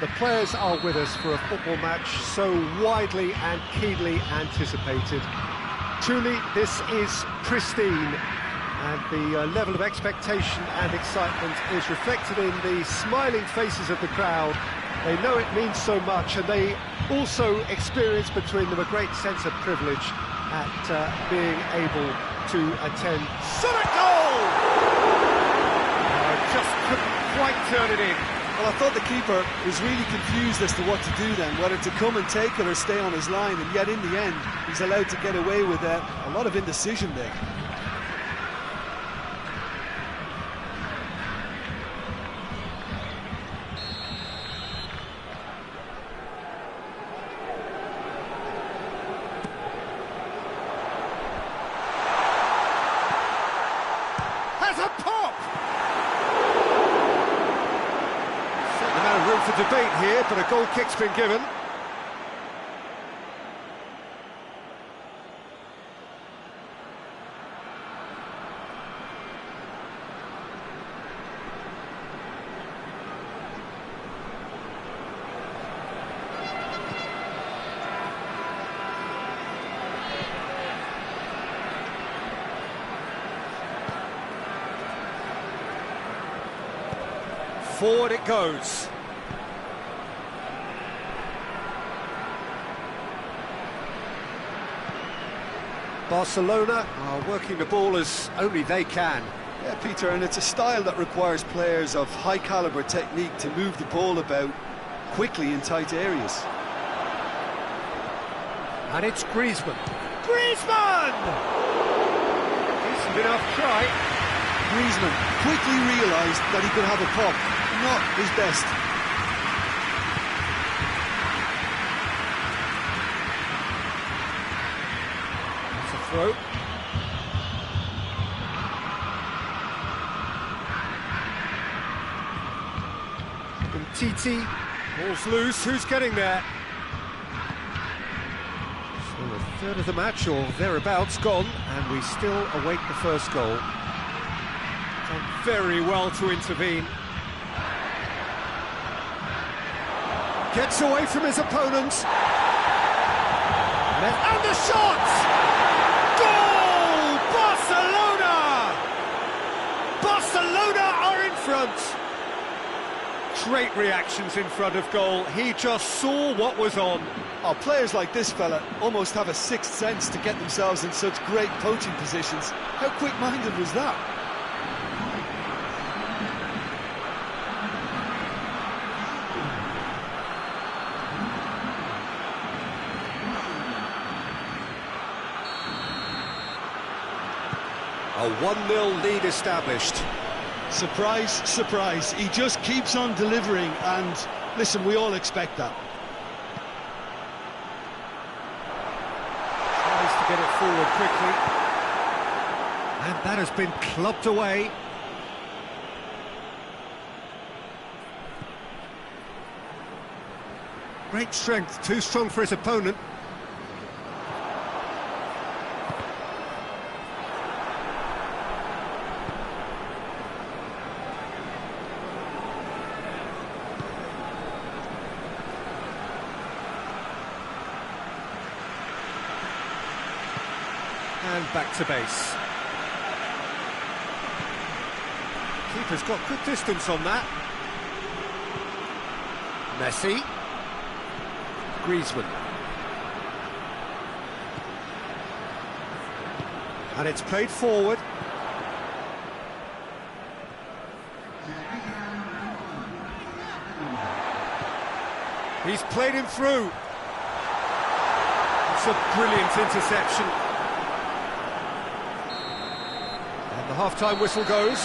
The players are with us for a football match so widely and keenly anticipated. Truly, this is pristine, and the level of expectation and excitement is reflected in the smiling faces of the crowd. They know it means so much, and they also experience between them a great sense of privilege at being able to attend. Shot a goal! Just couldn't quite turn it in. Well, I thought the keeper was really confused as to what to do then, whether to come and take it or stay on his line, and yet in the end, he's allowed to get away with a lot of indecision there. Has a pop! Room for debate here, but a goal kick's been given. Forward it goes. Barcelona are working the ball as only they can. Yeah, Peter, and it's a style that requires players of high-caliber technique to move the ball about quickly in tight areas. And it's Griezmann. Griezmann! Decent enough try. Griezmann quickly realised that he could have a pop. Not his best. Throw. Titi, ball's loose, who's getting there? So a third of the match, or thereabouts, gone, and we still await the first goal. Done very well to intervene. Gets away from his opponents. And the shot! Barcelona are in front. Great reactions in front of goal. He just saw what was on. Oh, players like this fella almost have a sixth sense to get themselves in such great poaching positions. How quick-minded was that? A 1-0 lead established. Surprise, surprise. He just keeps on delivering, and listen, we all expect that. Tries to get it forward quickly. And that has been clubbed away. Great strength, too strong for his opponent. And back to base. Keeper's got good distance on that. Messi. Griezmann. And it's played forward. He's played him through. It's a brilliant interception. The half-time whistle goes.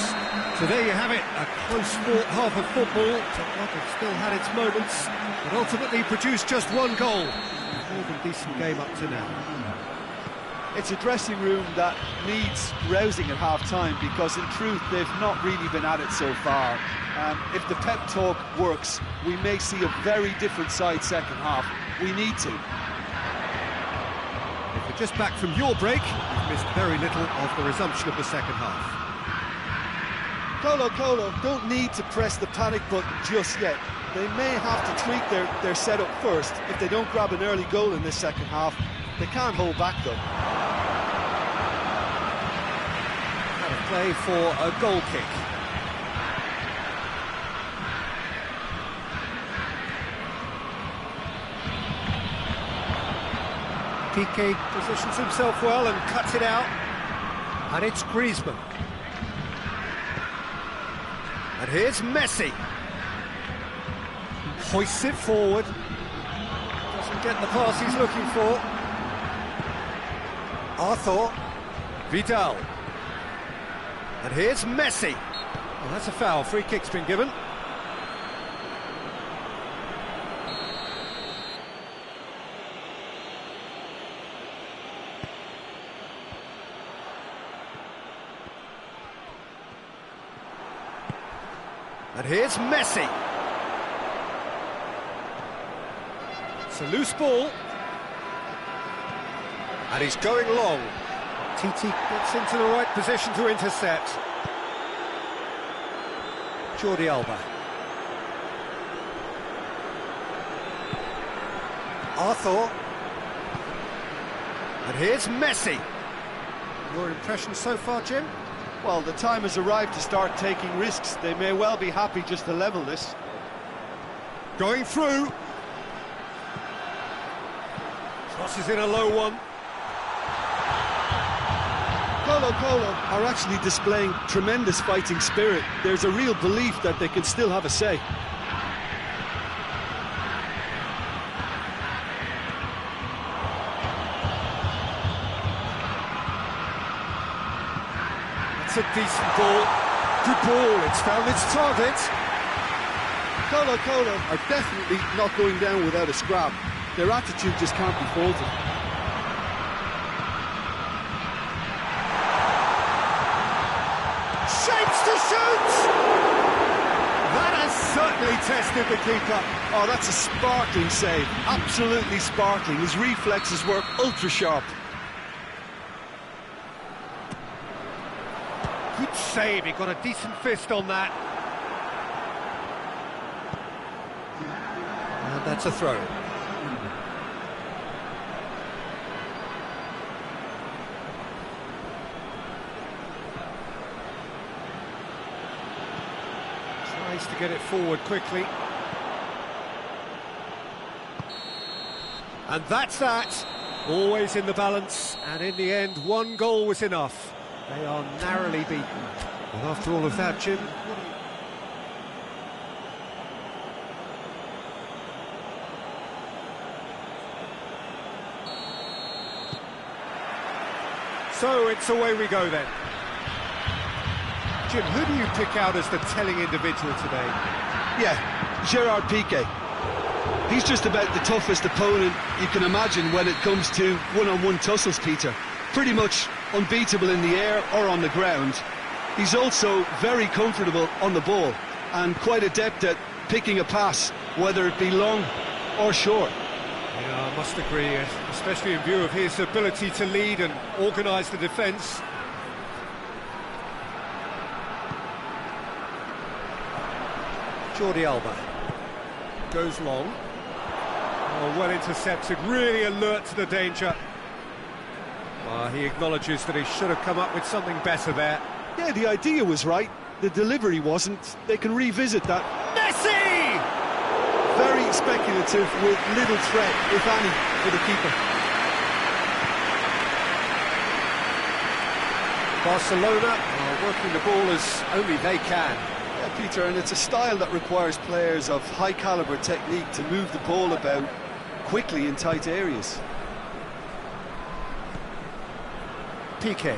So there you have it, a close-fought half of football. Tottenham still had its moments, but ultimately produced just one goal. More than decent game up to now. It's a dressing room that needs rousing at half-time, because in truth they've not really been at it so far. If the pep talk works, we may see a very different side second half. We need to. If you're just back from your break, you've missed very little of the resumption of the second half. Colo, don't need to press the panic button just yet. they may have to tweak their setup first. If they don't grab an early goal in this second half, they can't hold back though. Had a play for a goal kick. Piqué positions himself well and cuts it out. And it's Griezmann. And here's Messi. Hoists it forward. Doesn't get the pass he's looking for. Arthur. Vidal. And here's Messi. Well, that's a foul. Free kick's been given. And here's Messi. It's a loose ball. And he's going long. Titi gets into the right position to intercept. Jordi Alba. Arthur. And here's Messi. Your impression so far, Jim? Well, the time has arrived to start taking risks. They may well be happy just to level this. Going through. Crosses in a low one. Colo are actually displaying tremendous fighting spirit. There's a real belief that they can still have a say. It's a decent ball. Good ball. It's found its target. Colo are definitely not going down without a scrap. Their attitude just can't be faulted. Shapes to shoot! That has certainly tested the keeper. Oh, that's a sparkling save. Absolutely sparkling. His reflexes work ultra sharp. Good save. He got a decent fist on that. And that's a throw. Tries to get it forward quickly. And that's that. Always in the balance, and in the end, one goal was enough. They are narrowly beaten. And after all of that, Jim, so it's away we go then. Jim, who do you pick out as the telling individual today? Yeah, Gerard Piqué. He's just about the toughest opponent you can imagine when it comes to one-on-one tussles, Peter. Pretty much unbeatable in the air or on the ground. He's also very comfortable on the ball and quite adept at picking a pass, whether it be long or short. Yeah, I must agree, especially in view of his ability to lead and organise the defence. Jordi Alba goes long. Oh, well intercepted, really alert to the danger. He acknowledges that he should have come up with something better there. Yeah, the idea was right, the delivery wasn't. They can revisit that. Messi! Very speculative with little threat, if any, for the keeper. Barcelona are working the ball as only they can. Yeah, Peter, and it's a style that requires players of high-caliber technique to move the ball about quickly in tight areas. Piqué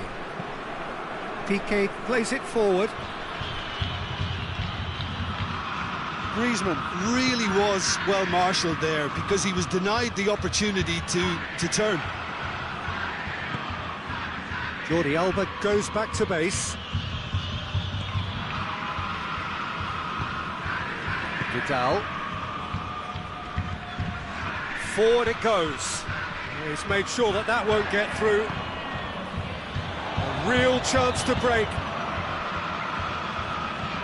plays it forward. Griezmann really was well marshalled there because he was denied the opportunity to turn. Jordi Alba goes back to base. Vidal. Forward it goes. He's made sure that that won't get through. A real chance to break.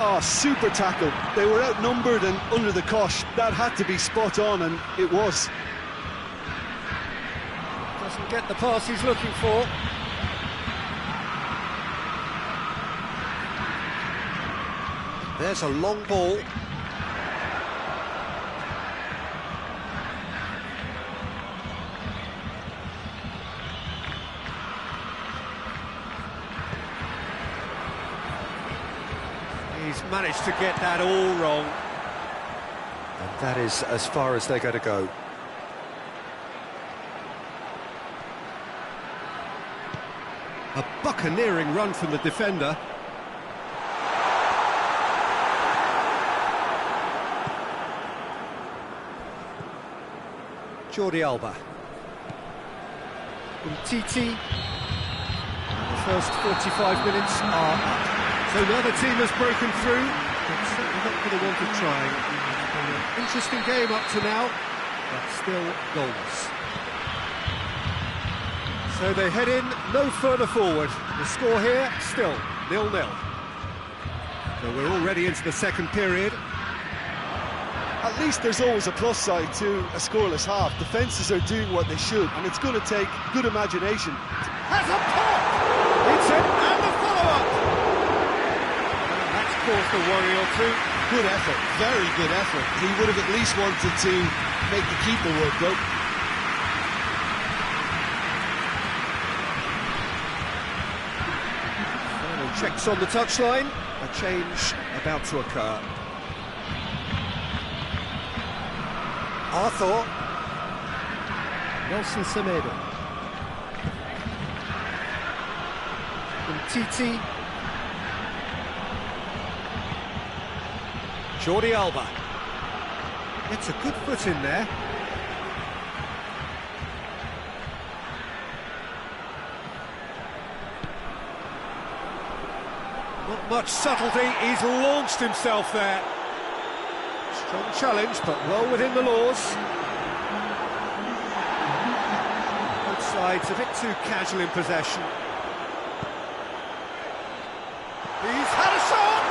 Oh, super tackle. They were outnumbered and under the cosh. That had to be spot on, and it was. Doesn't get the pass he's looking for. There's a long ball. He's managed to get that all wrong. And that is as far as they're going to go. A buccaneering run from the defender. Jordi Alba. Titi. The first 45 minutes are up. So another team has broken through, but certainly not for the want of trying. It's been an interesting game up to now, but still goals. So they head in no further forward. The score here, still 0-0. So we're already into the second period. At least there's always a plus side to a scoreless half. Defences are doing what they should, and it's going to take good imagination. Has a pop! It's it, and the follow-up! That's caused a worry or two. Good effort, very good effort. He would have at least wanted to make the keeper work, though. Final checks on the touchline. A change about to occur. Arthur. Nelson Semedo. Titi. Jordi Alba. It's a good foot in there. Not much subtlety, he's launched himself there. Strong challenge, but well within the laws. Both sides a bit too casual in possession. He's had a shot!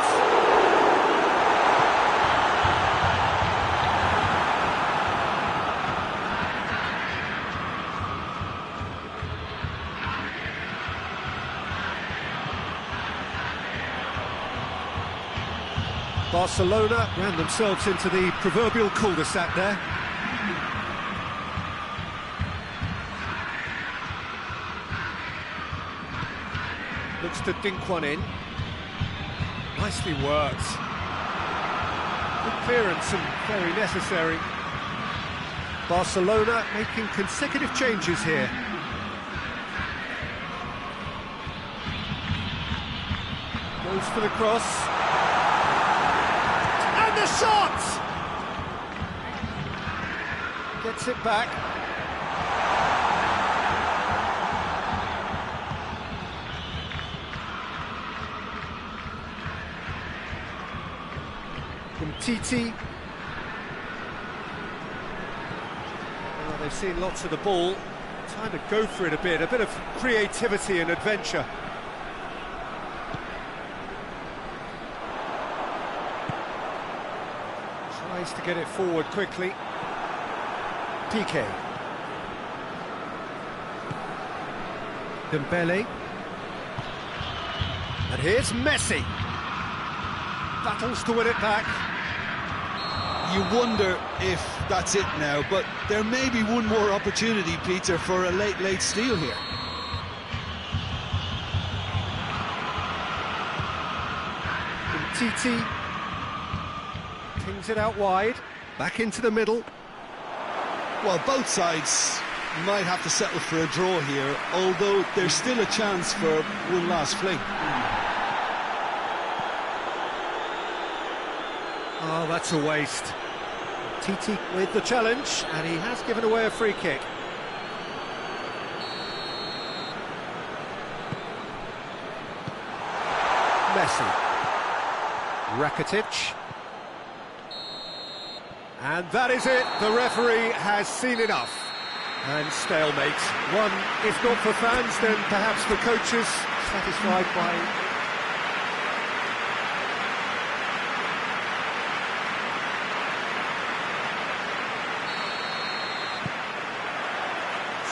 Barcelona ran themselves into the proverbial cul-de-sac there. Looks to dink one in. Nicely worked. Good clearance and very necessary. Barcelona making consecutive changes here. Goes for the cross. And the shot! Gets it back. From Titi. Well, they've seen lots of the ball. Time to go for it a bit of creativity and adventure. Tries to get it forward quickly. Piqué. Dembele. And here's Messi. Battles to win it back. You wonder if that's it now, but there may be one more opportunity, Peter, for a late steal here. Titi pings it out wide, back into the middle. Well, both sides might have to settle for a draw here, although there's still a chance for one last fling. Oh, that's a waste. Titi with the challenge, and he has given away a free kick. Messi. Rakitic. And that is it. The referee has seen enough. And stalemate. One, if not for fans, then perhaps for coaches, satisfied by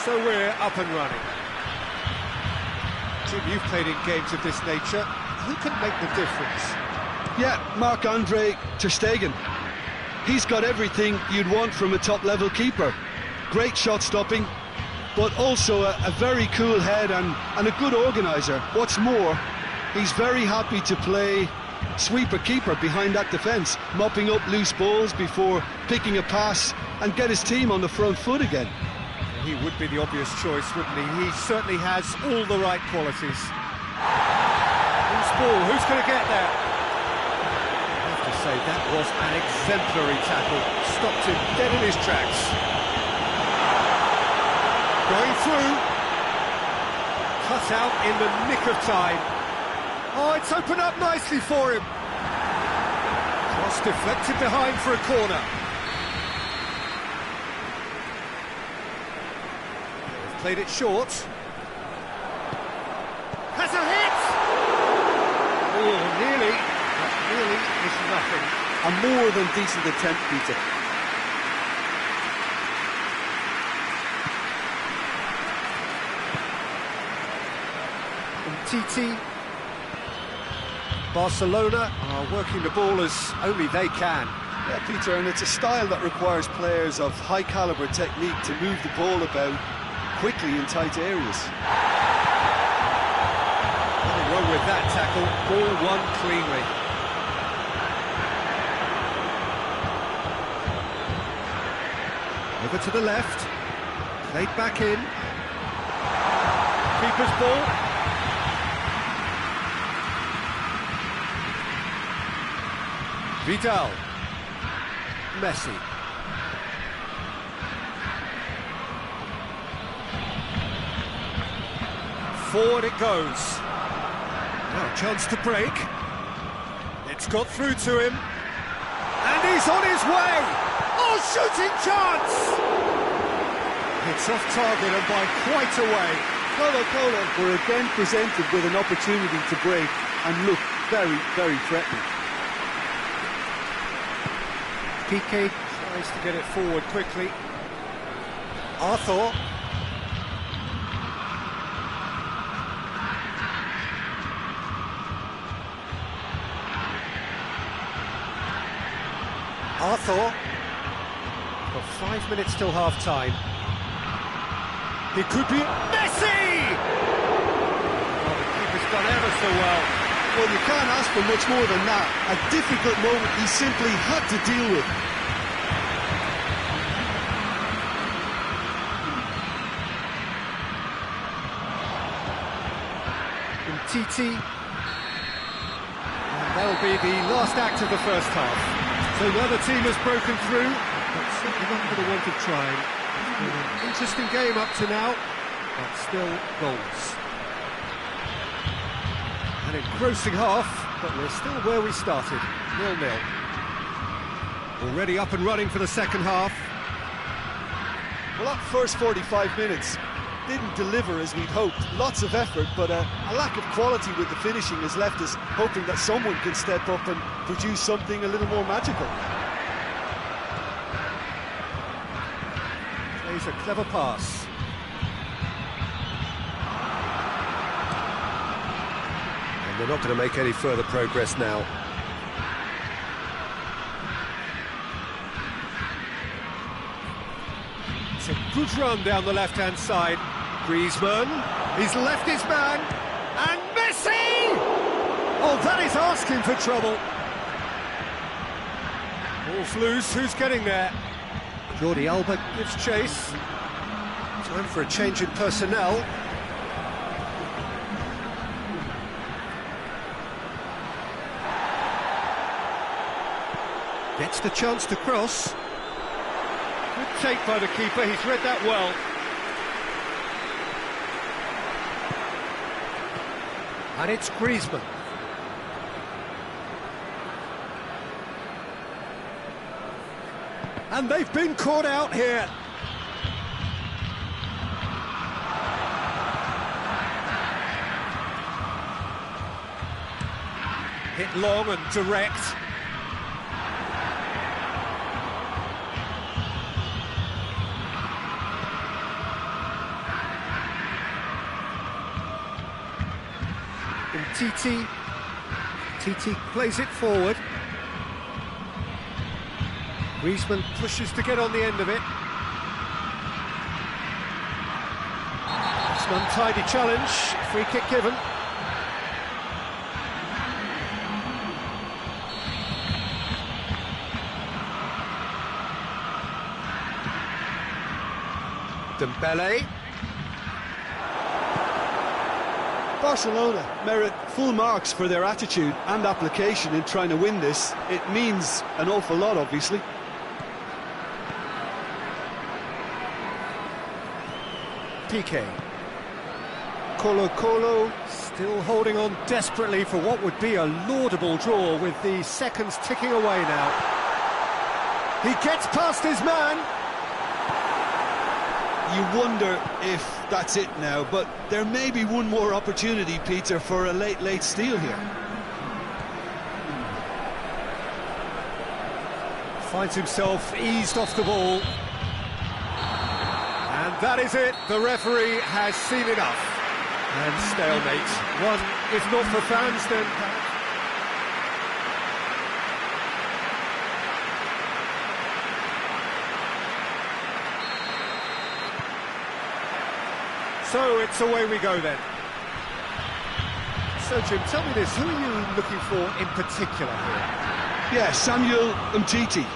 So we're up and running. Jim, you've played in games of this nature. Who can make the difference? Yeah, Marc-Andre ter Stegen. He's got everything you'd want from a top-level keeper. Great shot stopping, but also a very cool head and a good organiser. What's more, he's very happy to play sweeper-keeper behind that defence, mopping up loose balls before picking a pass and get his team on the front foot again. He would be the obvious choice, wouldn't he? He certainly has all the right qualities. Who's ball? Who's going to get there? I have to say, that was an exemplary tackle. Stopped him dead in his tracks. Going through. Cut out in the nick of time. Oh, it's opened up nicely for him. Cross deflected behind for a corner. They've played it short. Has a hit! Oh, nearly. But nearly is nothing. A more than decent attempt, Peter. Titi. Barcelona are working the ball as only they can. Yeah, Peter, and it's a style that requires players of high-caliber technique to move the ball about quickly in tight areas. Nothing wrong with that tackle. Ball won cleanly. Over to the left. Played back in. Keeper's ball. Vidal. Messi. Forward it goes. Now a chance to break. It's got through to him. And he's on his way! Oh, shooting chance! It's off target and by quite a way. Colo were again presented with an opportunity to break and look very, very threatening. Piqué tries to get it forward quickly. Arthur. Got 5 minutes till half-time. It could be Messi! Oh, the keeper's done ever so well. Well, you can't ask for much more than that. A difficult moment he simply had to deal with. Titi. And that'll be the last act of the first half. So now the team has broken through, but certainly not for the want of trying. It's been an interesting game up to now, but still goals. An engrossing half, but we're still where we started, 0-0. Already up and running for the second half. Well, that first 45 minutes didn't deliver as we'd hoped. Lots of effort, but a lack of quality with the finishing has left us hoping that someone can step up and produce something a little more magical. Plays a clever pass. And they're not going to make any further progress now. It's a good run down the left-hand side. Griezmann, he's left his man, and Messi! Oh, that is asking for trouble. Ball's loose, who's getting there? Jordi Alba gives chase. Time for a change in personnel. Gets the chance to cross. Good take by the keeper, he's read that well. And it's Griezmann. And they've been caught out here. Hit long and direct. TT. TT plays it forward. Griezmann pushes to get on the end of it. It's an untidy challenge, free kick given. Dembele. Barcelona merit full marks for their attitude and application in trying to win this. It means an awful lot, obviously. PK. Colo still holding on desperately for what would be a laudable draw with the seconds ticking away now. He gets past his man. You wonder if that's it now, but there may be one more opportunity, Peter, for a late steal here. Finds himself eased off the ball. And that is it. The referee has seen enough. And stalemate. One, if not for fans, then... So it's away we go then. So Jim, tell me this, who are you looking for in particular here? Yeah, Samuel Umtiti.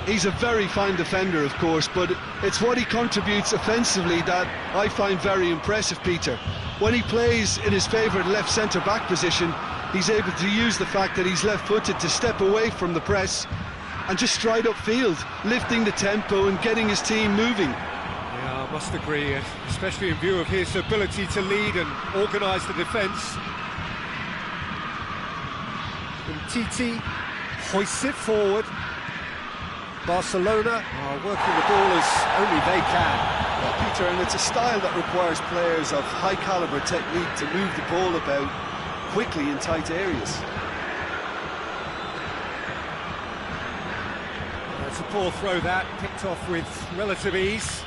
He's a very fine defender, of course, but it's what he contributes offensively that I find very impressive, Peter. When he plays in his favourite left centre-back position, he's able to use the fact that he's left-footed to step away from the press and just stride upfield, lifting the tempo and getting his team moving. Yeah, I must agree, especially in view of his ability to lead and organise the defence. Umtiti hoists it forward. Barcelona are working the ball as only they can. Well, Peter, and it's a style that requires players of high calibre technique to move the ball about quickly in tight areas. That's a poor throw that, picked off with relative ease.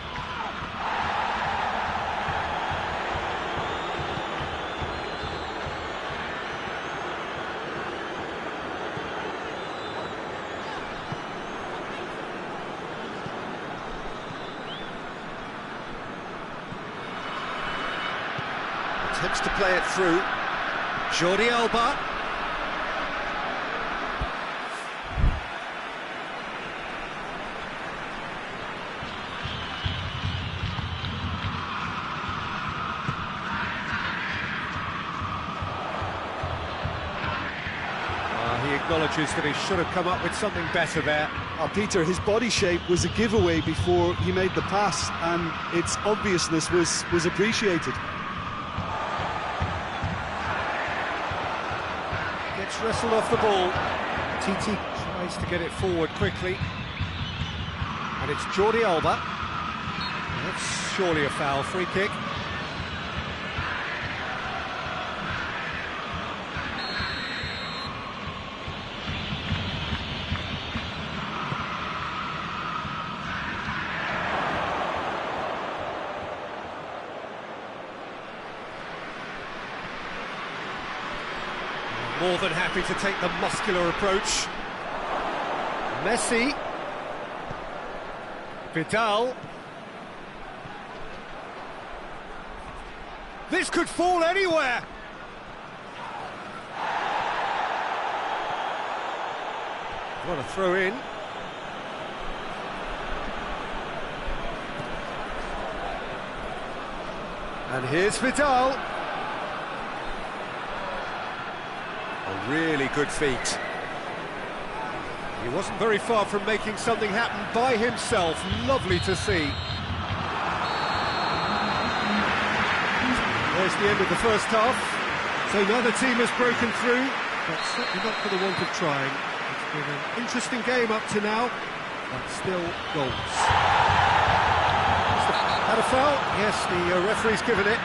Attempts to play it through. Jordi Alba. He acknowledges that he should have come up with something better there. Peter, his body shape was a giveaway before he made the pass, and its obviousness was appreciated. Gets wrestled off the ball. TT tries to get it forward quickly. And it's Jordi Alba. That's surely a foul, free kick. More than happy to take the muscular approach. Messi. Vidal. This could fall anywhere. What a throw in. And here's Vidal. A really good feat. He wasn't very far from making something happen by himself. Lovely to see. There's the end of the first half. So neither team has broken through, but certainly not for the want of trying. It's been an interesting game up to now, but still goals. Had a foul? Yes, the referee's given it.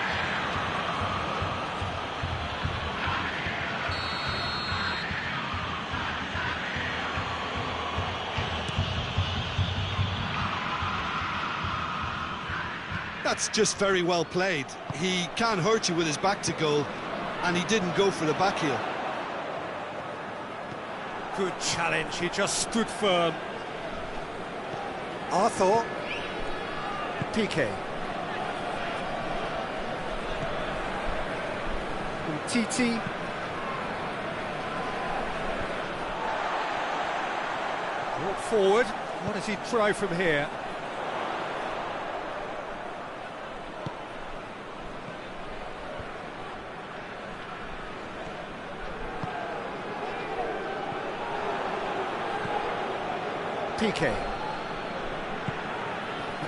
That's just very well played. He can hurt you with his back to goal, and he didn't go for the back heel. Good challenge, he just stood firm. Arthur. PK. Titi. Brought forward. What does he try from here? PK.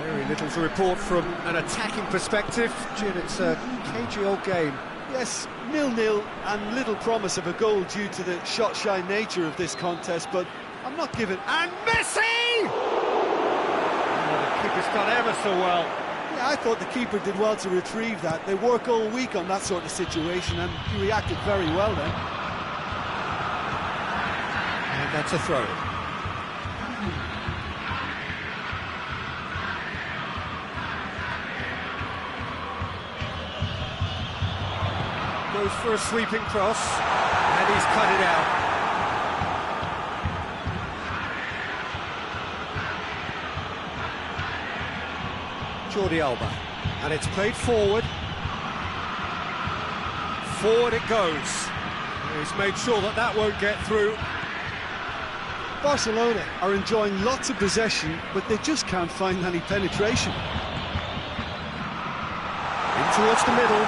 Very little to report from an attacking perspective. Jin, it's a cagey old game. Yes, 0-0 and little promise of a goal due to the shot-shy nature of this contest, but I'm not giving... And Messi! Oh, the keeper's done ever so well. Yeah, I thought the keeper did well to retrieve that. They work all week on that sort of situation, and he reacted very well then. And that's a throw. Goes for a sweeping cross, and he's cut it out. Jordi Alba, and it's played forward. Forward it goes. He's made sure that that won't get through. Barcelona are enjoying lots of possession, but they just can't find any penetration. In towards the middle.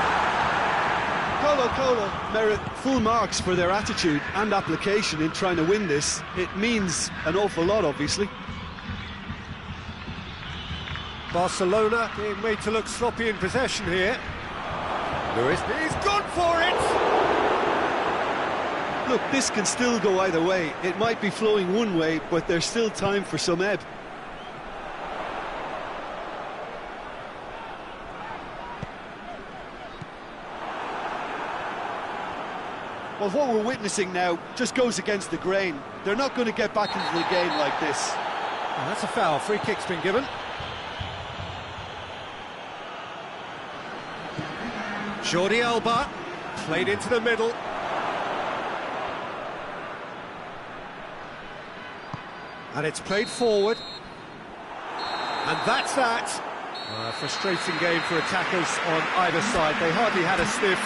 Colo merit full marks for their attitude and application in trying to win this. It means an awful lot, obviously. Barcelona being made to look sloppy in possession here. Lewis, he's gone for it! Look, this can still go either way. It might be flowing one way, but there's still time for some ebb. Well, what we're witnessing now just goes against the grain. They're not going to get back into the game like this. Well, that's a foul. Free kick's been given. Jordi Alba played into the middle. And it's played forward. And that's that. Frustrating game for attackers on either side. They hardly had a sniff.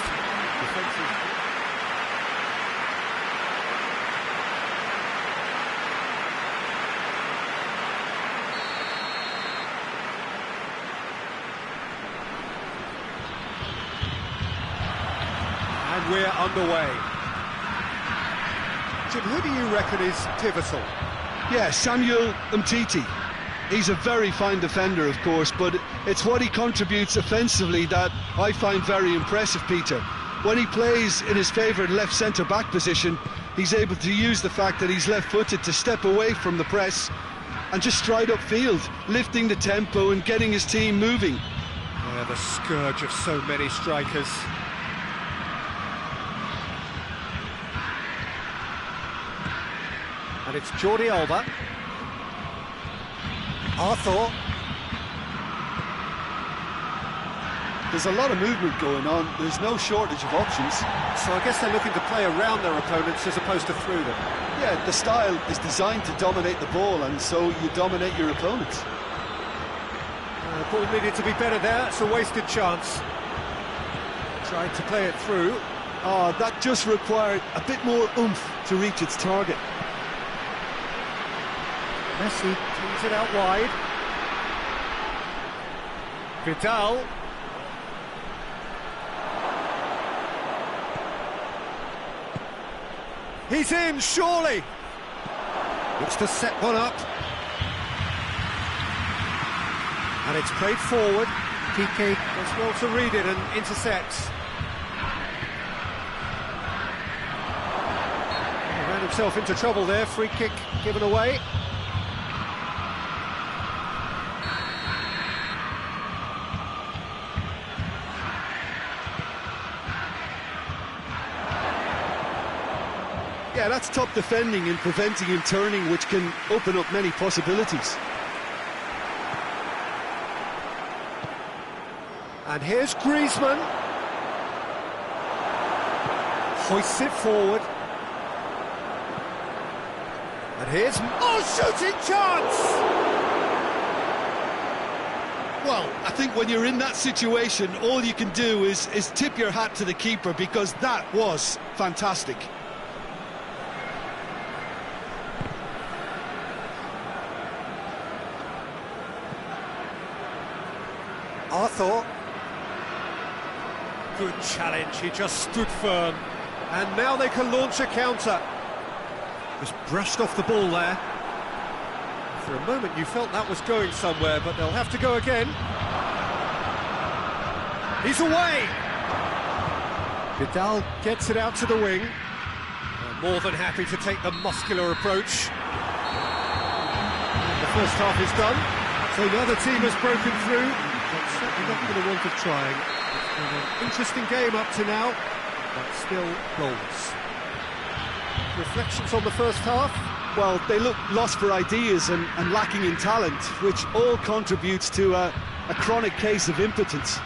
Defensive. And we're underway. Jim, who do you reckon is pivotal? Yeah, Samuel Umtiti. He's a very fine defender, of course, but it's what he contributes offensively that I find very impressive, Peter. When he plays in his favourite left centre-back position, he's able to use the fact that he's left-footed to step away from the press and just stride upfield, lifting the tempo and getting his team moving. Yeah, the scourge of so many strikers. And it's Jordi Alba. Arthur. There's a lot of movement going on. There's no shortage of options. So I guess they're looking to play around their opponents as opposed to through them. Yeah, the style is designed to dominate the ball, and so you dominate your opponents. The ball needed to be better there. It's a wasted chance. Tried to play it through. Oh, that just required a bit more oomph to reach its target. Messi cleans it out wide. Vidal. He's in, surely. Looks to set one up. And it's played forward. PK does well to read it and intercepts. He ran himself into trouble there. Free kick given away. Yeah, that's top defending and preventing him turning, which can open up many possibilities. And here's Griezmann. hoists it forward. And here's... Oh, shooting chance! Well, I think when you're in that situation, all you can do is tip your hat to the keeper, because that was fantastic. Arthur. Good challenge, he just stood firm. And now they can launch a counter. Just brushed off the ball there. For a moment you felt that was going somewhere, but they'll have to go again. He's away! Vidal gets it out to the wing. More than happy to take the muscular approach. The first half is done, so the other team has broken through. But certainly not for the want of trying. It's been an interesting game up to now, but still goals. Reflections on the first half? Well, they look lost for ideas and lacking in talent, which all contributes to a chronic case of impotence.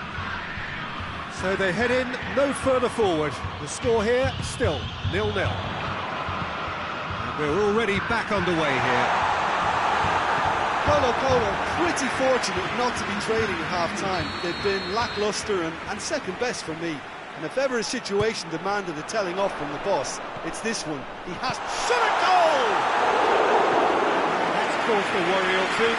So they head in no further forward. The score here, still 0-0. And we're already back underway here. Colo pretty fortunate not to be trailing at half-time. They've been lacklustre and second best for me. And if ever a situation demanded a telling off from the boss, it's this one. He has shot a goal! That's caused a worry or two.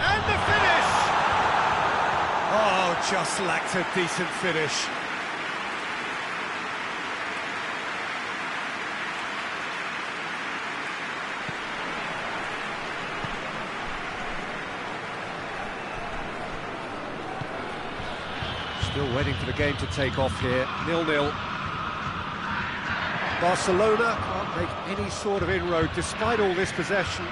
And the finish! Oh, just lacked a decent finish. Still waiting for the game to take off here, 0-0. Barcelona can't make any sort of inroad despite all this possession.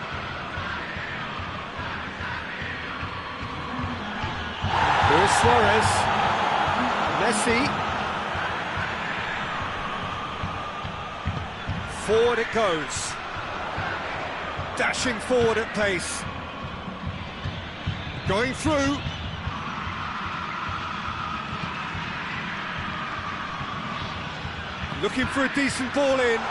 Here's Suarez. Messi. Forward it goes. Dashing forward at pace. Going through. Looking for a decent ball in.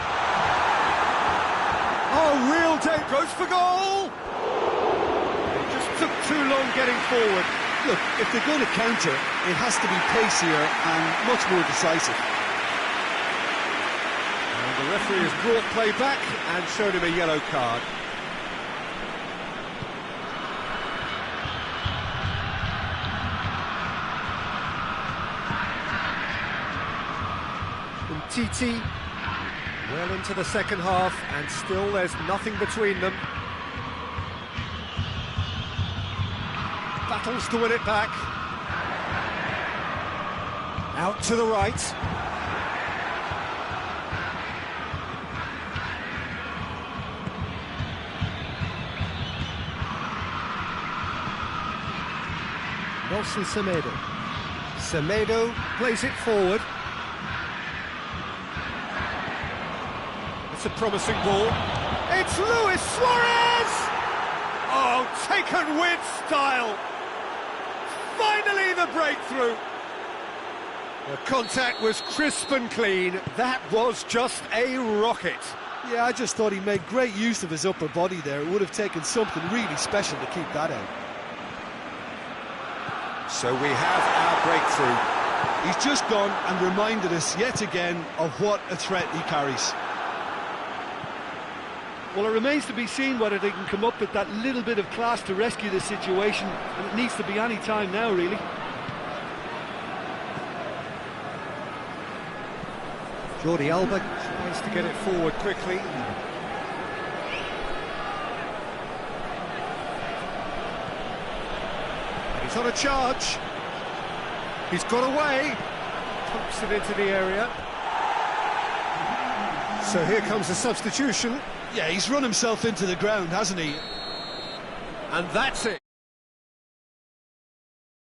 Oh, real danger. Goes for goal! It just took too long getting forward. Look, if they're going to counter, it has to be pacier and much more decisive. And the referee has brought play back and showed him a yellow card. Titi, well into the second half, and still there's nothing between them. Battles to win it back. Out to the right. Nelson Semedo. Semedo plays it forward. It's a promising ball. It's Luis Suarez! Oh, taken with style. Finally the breakthrough. The contact was crisp and clean. That was just a rocket. Yeah, I just thought he made great use of his upper body there. It would have taken something really special to keep that out. So we have our breakthrough. He's just gone and reminded us yet again of what a threat he carries. Well, it remains to be seen whether they can come up with that little bit of class to rescue the situation, and it needs to be any time now, really. Jordi Alba tries to get it forward quickly. And he's on a charge. He's got away. Pumps it into the area. So here comes a substitution. Yeah, he's run himself into the ground, hasn't he? And that's it.